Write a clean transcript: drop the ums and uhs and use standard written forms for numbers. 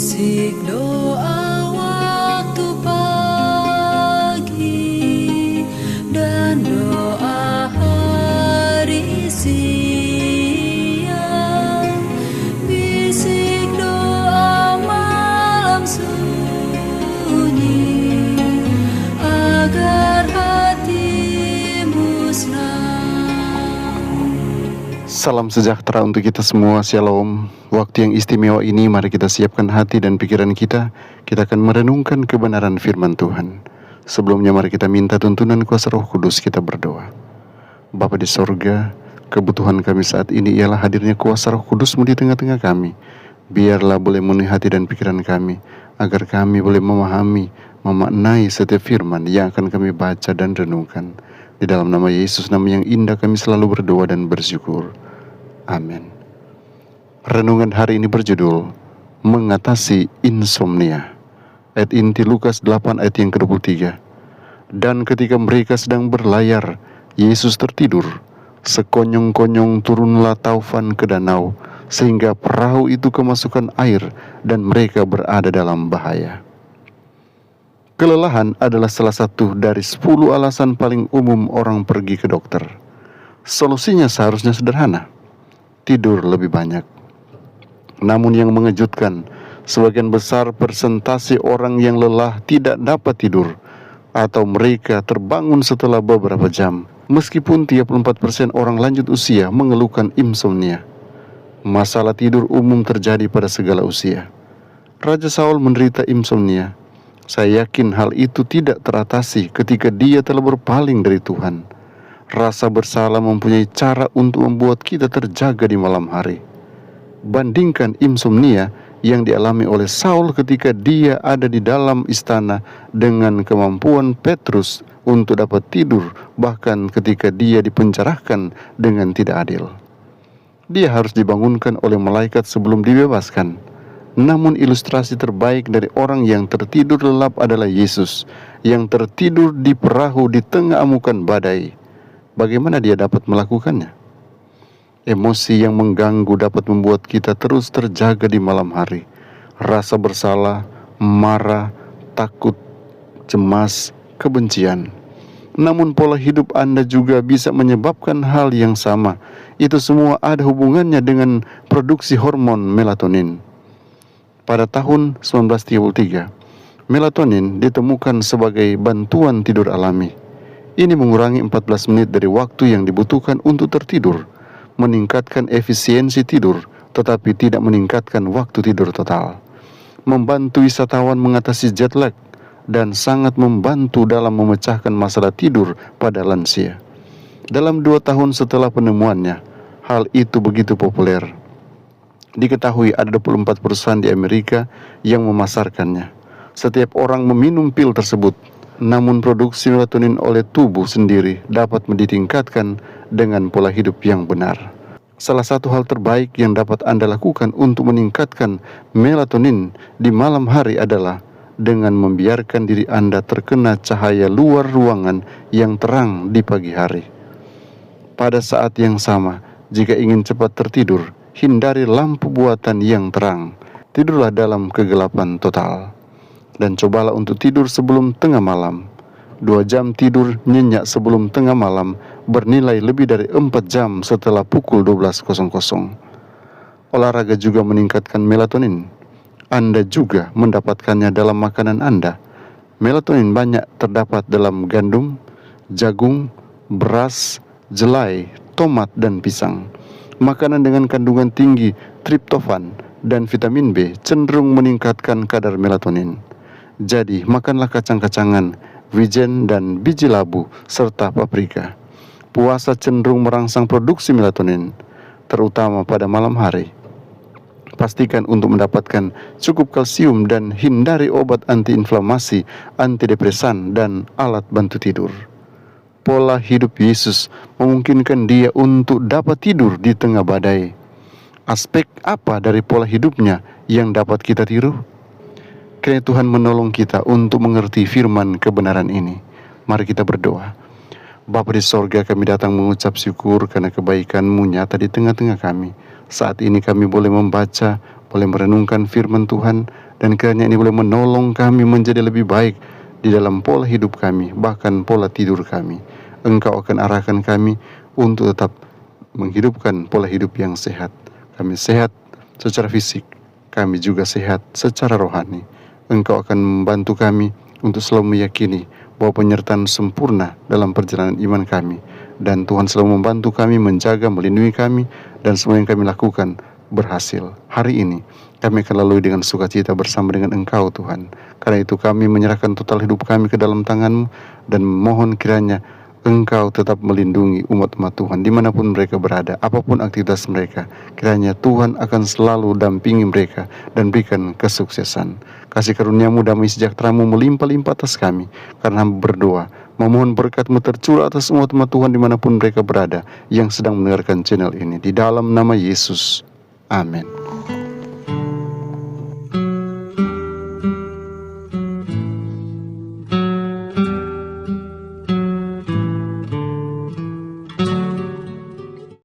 Bisik doa waktu pagi dan doa hari siang, bisik doa malam sunyi agar hatimu senang. Salam sejahtera untuk kita semua, Shalom. Waktu yang istimewa ini mari kita siapkan hati dan pikiran kita. Kita akan merenungkan kebenaran firman Tuhan. Sebelumnya mari kita minta tuntunan kuasa Roh Kudus, kita berdoa. Bapa di sorga, kebutuhan kami saat ini ialah hadirnya kuasa Roh Kudus-Mu di tengah-tengah kami. Biarlah boleh memenuhi hati dan pikiran kami, agar kami boleh memahami, memaknai setiap firman yang akan kami baca dan renungkan. Di dalam nama Yesus, nama yang indah, kami selalu berdoa dan bersyukur. Amin. Renungan hari ini berjudul Mengatasi Insomnia. Ayat inti Lukas 8 ayat yang ke-23. Dan ketika mereka sedang berlayar, Yesus tertidur. Sekonyong-konyong turunlah taufan ke danau, sehingga perahu itu kemasukan air dan mereka berada dalam bahaya. Kelelahan adalah salah satu dari 10 alasan paling umum orang pergi ke dokter. Solusinya seharusnya sederhana, tidur lebih banyak. Namun yang mengejutkan, sebagian besar persentase orang yang lelah tidak dapat tidur, atau mereka terbangun setelah beberapa jam. Meskipun 34% orang lanjut usia mengeluhkan insomnia. Masalah tidur umum terjadi pada segala usia. Raja Saul menderita insomnia. Saya yakin hal itu tidak teratasi ketika dia telah berpaling dari Tuhan. Rasa bersalah mempunyai cara untuk membuat kita terjaga di malam hari. Bandingkan insomnia yang dialami oleh Saul ketika dia ada di dalam istana dengan kemampuan Petrus untuk dapat tidur, bahkan ketika dia dipenjarakan dengan tidak adil. Dia harus dibangunkan oleh malaikat sebelum dibebaskan. Namun ilustrasi terbaik dari orang yang tertidur lelap adalah Yesus, yang tertidur di perahu di tengah amukan badai. Bagaimana dia dapat melakukannya? Emosi yang mengganggu dapat membuat kita terus terjaga di malam hari. Rasa bersalah, marah, takut, cemas, kebencian. Namun pola hidup Anda juga bisa menyebabkan hal yang sama. Itu semua ada hubungannya dengan produksi hormon melatonin. Pada tahun 1933, melatonin ditemukan sebagai bantuan tidur alami. Ini mengurangi 14 menit dari waktu yang dibutuhkan untuk tertidur, meningkatkan efisiensi tidur, tetapi tidak meningkatkan waktu tidur total. Membantu wisatawan mengatasi jet lag, dan sangat membantu dalam memecahkan masalah tidur pada lansia. Dalam 2 tahun setelah penemuannya, hal itu begitu populer. Diketahui ada 24 perusahaan di Amerika yang memasarkannya. Setiap orang meminum pil tersebut, namun produksi melatonin oleh tubuh sendiri dapat ditingkatkan dengan pola hidup yang benar. Salah satu hal terbaik yang dapat Anda lakukan untuk meningkatkan melatonin di malam hari adalah dengan membiarkan diri Anda terkena cahaya luar ruangan yang terang di pagi hari. Pada saat yang sama, jika ingin cepat tertidur, hindari lampu buatan yang terang. Tidurlah dalam kegelapan total. Dan cobalah untuk tidur sebelum tengah malam. 2 jam tidur nyenyak sebelum tengah malam bernilai lebih dari 4 jam setelah pukul 12.00. Olahraga juga meningkatkan melatonin. Anda juga mendapatkannya dalam makanan Anda. Melatonin banyak terdapat dalam gandum, jagung, beras, jelai, tomat, dan pisang. Makanan dengan kandungan tinggi triptofan dan vitamin B cenderung meningkatkan kadar melatonin. Jadi, makanlah kacang-kacangan, wijen dan biji labu, serta paprika. Puasa cenderung merangsang produksi melatonin, terutama pada malam hari. Pastikan untuk mendapatkan cukup kalsium dan hindari obat antiinflamasi, antidepresan, dan alat bantu tidur. Pola hidup Yesus memungkinkan dia untuk dapat tidur di tengah badai. Aspek apa dari pola hidupnya yang dapat kita tiru? Kiranya Tuhan menolong kita untuk mengerti firman kebenaran ini. Mari kita berdoa. Bapa di sorga, kami datang mengucap syukur karena kebaikan-Mu nyata di tengah-tengah kami. Saat ini kami boleh membaca, boleh merenungkan firman Tuhan, dan kiranya ini boleh menolong kami menjadi lebih baik di dalam pola hidup kami, bahkan pola tidur kami. Engkau akan arahkan kami untuk tetap menghidupkan pola hidup yang sehat. Kami sehat secara fisik, kami juga sehat secara rohani. Engkau akan membantu kami untuk selalu meyakini bahwa penyertaan sempurna dalam perjalanan iman kami, dan Tuhan selalu membantu kami, menjaga, melindungi kami, dan semua yang kami lakukan berhasil. Hari ini kami akan lalui dengan sukacita bersama dengan Engkau, Tuhan. Karena itu kami menyerahkan total hidup kami ke dalam tangan-Mu, dan mohon kiranya Engkau tetap melindungi umat-umat Tuhan dimanapun mereka berada, apapun aktivitas mereka. Kiranya Tuhan akan selalu dampingi mereka dan berikan kesuksesan. Kasih karunia-Mu, damai sejahtera-Mu melimpah-limpah atas kami, karena berdoa memohon berkat-Mu tercurah atas umat-umat Tuhan dimanapun mereka berada yang sedang mendengarkan channel ini. Di dalam nama Yesus, amin.